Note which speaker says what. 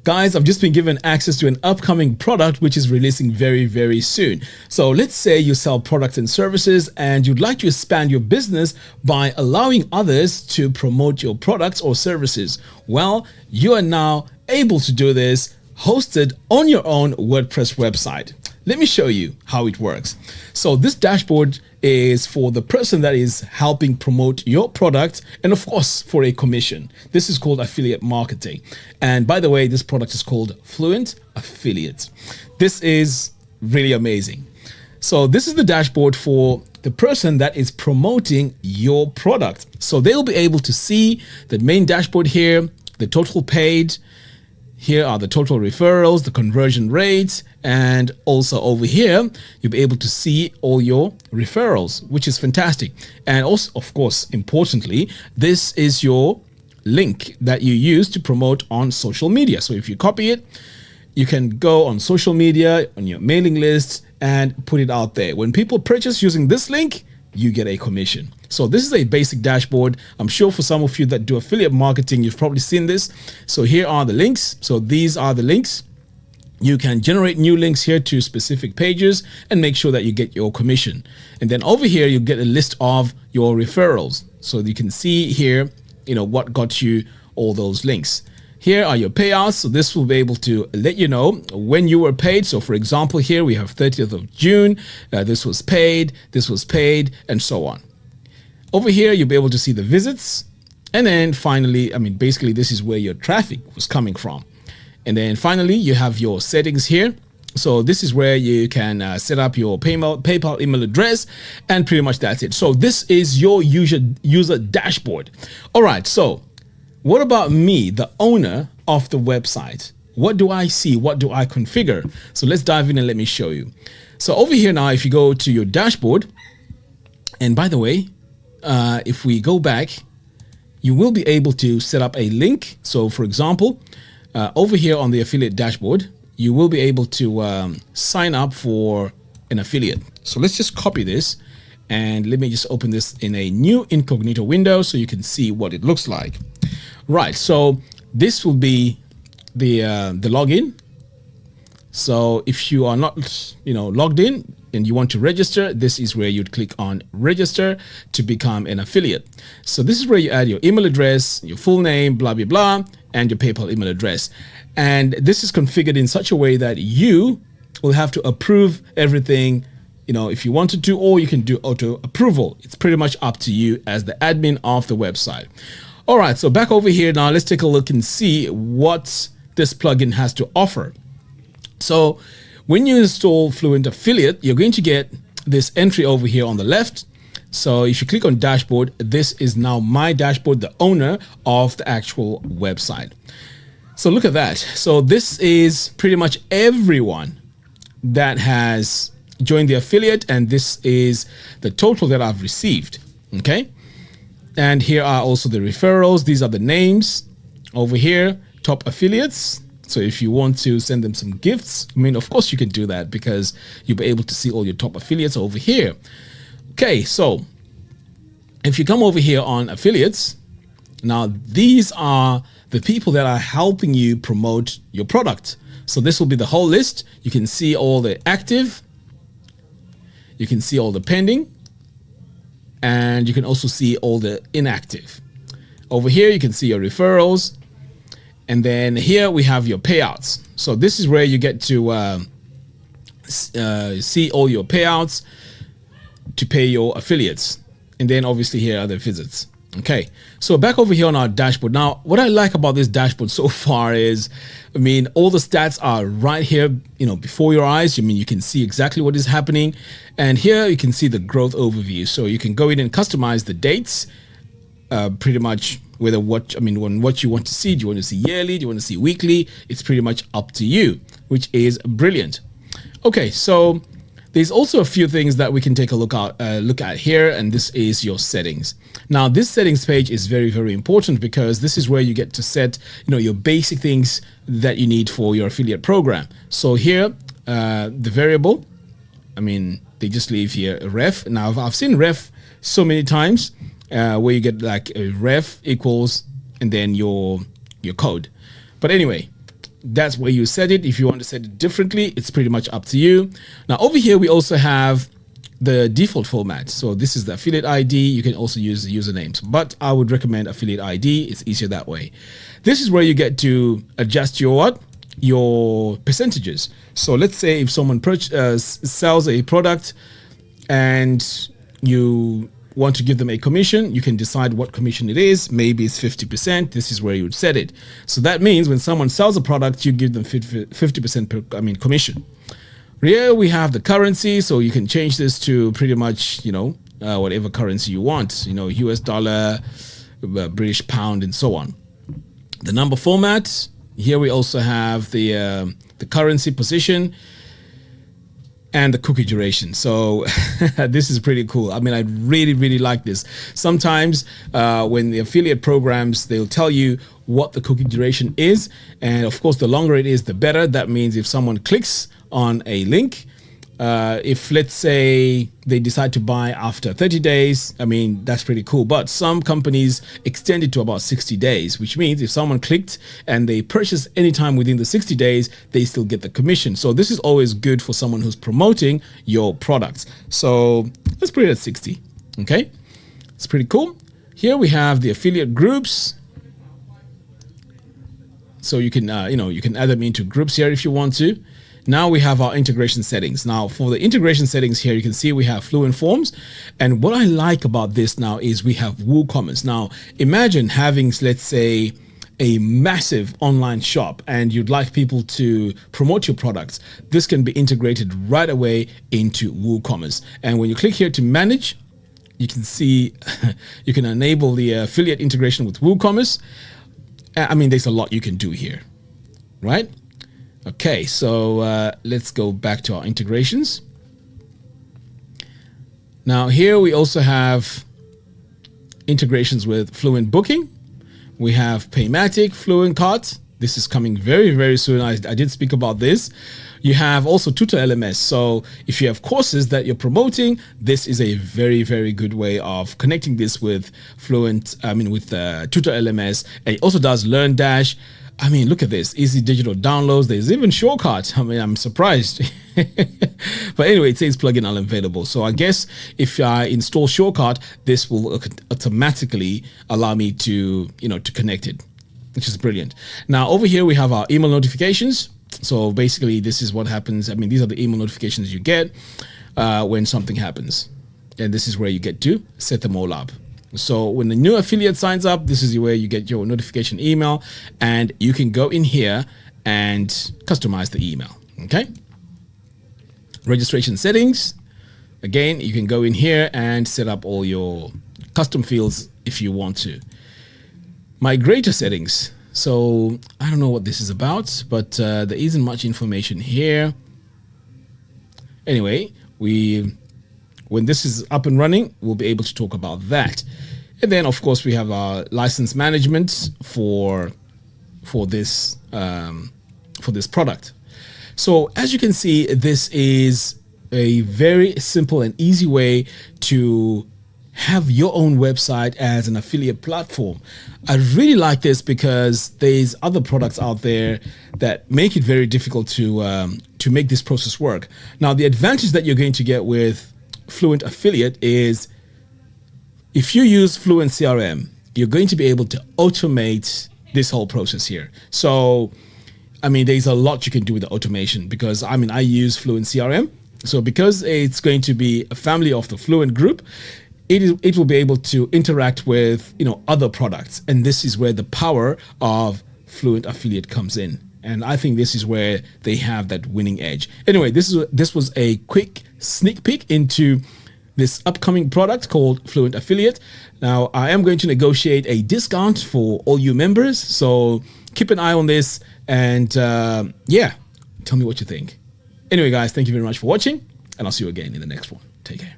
Speaker 1: Guys, I've just been given access to an upcoming product which is releasing very, very soon. So let's say you sell products and services and you'd like to expand your business by allowing others to promote your products or services. Well, you are now able to do this hosted on your own WordPress website. Let me show you how it works. So this dashboard is for the person that is helping promote your product and of course for a commission. This is called affiliate marketing. And by the way, this product is called Fluent Affiliate. This is really amazing. So this is the dashboard for the person that is promoting your product. So they'll be able to see the main dashboard here, the total paid. Here are the total referrals, the conversion rates, and also over here, you'll be able to see all your referrals, which is fantastic. And also, of course, importantly, this is your link that you use to promote on social media. So if you copy it, you can go on social media, on your mailing list, and put it out there. When people purchase using this link, you get a commission. So this is a basic dashboard. I'm sure for some of you that do affiliate marketing, you've probably seen this. So here are the links. So these are the links. You can generate new links here to specific pages and make sure that you get your commission. And then over here, you get a list of your referrals. So you can see here, what got you all those links. Here are your payouts. So this will be able to let you know when you were paid. So for example, here we have 30th of June. This was paid, and so on. Over here, you'll be able to see the visits. And then finally, basically this is where your traffic was coming from. And then finally, you have your settings here. So this is where you can set up your PayPal email address, and pretty much that's it. So this is your user dashboard. All right, so what about me, the owner of the website? What do I see? What do I configure? So let's dive in and let me show you. So over here now, if you go to your dashboard, and by the way, if we go back, you will be able to set up a link. So for example, over here on the affiliate dashboard, you will be able to sign up for an affiliate. So let's just copy this and let me just open this in a new incognito window so you can see what it looks like. Right, so this will be the login. So if you are not, logged in and you want to register, this is where you'd click on register to become an affiliate. So this is where you add your email address, your full name, blah, blah, blah, and your PayPal email address. And this is configured in such a way that you will have to approve everything, if you wanted to, or you can do auto approval. It's pretty much up to you as the admin of the website. All right, so back over here now, let's take a look and see what this plugin has to offer. So when you install Fluent Affiliate, you're going to get this entry over here on the left. So if you click on dashboard, this is now my dashboard, the owner of the actual website. So look at that. So this is pretty much everyone that has joined the affiliate, and this is the total that I've received. Okay. And here are also the referrals. These are the names over here, top affiliates. So if you want to send them some gifts, of course you can do that because you'll be able to see all your top affiliates over here. Okay, so if you come over here on affiliates, now these are the people that are helping you promote your product. So this will be the whole list. You can see all the active, you can see all the pending, and you can also see all the inactive. Over here, you can see your referrals. And then here we have your payouts. So this is where you get to see all your payouts to pay your affiliates. And then obviously here are the visits. Okay, so back over here on our dashboard. Now, what I like about this dashboard so far is, all the stats are right here, before your eyes. You can see exactly what is happening. And here you can see the growth overview. So you can go in and customize the dates, pretty much whether what you want to see. Do you want to see yearly? Do you want to see weekly? It's pretty much up to you, which is brilliant. Okay, so there's also a few things that we can take a look at here, and this is your settings. Now, this settings page is very, very important because this is where you get to set, your basic things that you need for your affiliate program. So here, the variable, they just leave here a ref. Now, I've seen ref so many times where you get like a ref equals and then your code. But anyway, that's where you set it. If you want to set it differently, it's pretty much up to you. Now over here, we also have the default format. So this is the affiliate ID. You can also use the usernames, but I would recommend affiliate ID. It's easier that way. This is where you get to adjust your what? Your percentages. So let's say if someone sells a product and you want to give them a commission, you can decide what commission it is. Maybe it's 50%. This is where you would set it. So that means when someone sells a product, you give them 50% commission. Here we have the currency, so you can change this to pretty much, whatever currency you want, US dollar, British pound, and so on. The number format, here we also have the currency position and the cookie duration. So this is pretty cool. I mean, I really, really like this. Sometimes when the affiliate programs, they'll tell you what the cookie duration is. And of course, the longer it is, the better. That means if someone clicks on a link, if let's say they decide to buy after 30 days, I mean, that's pretty cool. But some companies extend it to about 60 days, which means if someone clicked and they purchase anytime within the 60 days, they still get the commission. So this is always good for someone who's promoting your products. So let's put it at 60. Okay, it's pretty cool. Here we have the affiliate groups. So you can, you can add them into groups here if you want to. Now we have our integration settings. Now for the integration settings here, you can see we have Fluent Forms. And what I like about this now is we have WooCommerce. Now imagine having, let's say, a massive online shop and you'd like people to promote your products. This can be integrated right away into WooCommerce. And when you click here to manage, you can see you can enable the affiliate integration with WooCommerce. I mean, there's a lot you can do here, right? Okay, so let's go back to our integrations. Now here we also have integrations with Fluent Booking. We have Paymatic, Fluent Cart. This is coming very, very soon. I did speak about this. You have also Tutor LMS. So if you have courses that you're promoting, this is a very, very good way of connecting this with Tutor LMS. And it also does LearnDash. I mean, look at this, easy digital downloads. There's even Shortcut. I mean, I'm surprised. But anyway, it says plugin unavailable. So I guess if I install Shortcut, this will automatically allow me to, to connect it, which is brilliant. Now over here, we have our email notifications. So basically this is what happens. I mean, these are the email notifications you get when something happens. And this is where you get to set them all up. So when the new affiliate signs up, this is where you get your notification email and you can go in here and customize the email. Okay. Registration settings. Again, you can go in here and set up all your custom fields if you want to. Migrator settings. So I don't know what this is about, but there isn't much information here. Anyway, when this is up and running, we'll be able to talk about that. And then, of course, we have our license management for this product. So as you can see, this is a very simple and easy way to have your own website as an affiliate platform. I really like this because there's other products out there that make it very difficult to make this process work. Now, the advantage that you're going to get with Fluent Affiliate is if you use Fluent CRM, you're going to be able to automate this whole process here. So, I mean, there's a lot you can do with the automation because, I mean, I use Fluent CRM. So because it's going to be a family of the Fluent group, it will be able to interact with, other products. And this is where the power of Fluent Affiliate comes in. And I think this is where they have that winning edge. Anyway, this was a quick sneak peek into this upcoming product called Fluent Affiliate. Now, I am going to negotiate a discount for all you members. So keep an eye on this and yeah, tell me what you think. Anyway, guys, thank you very much for watching and I'll see you again in the next one. Take care.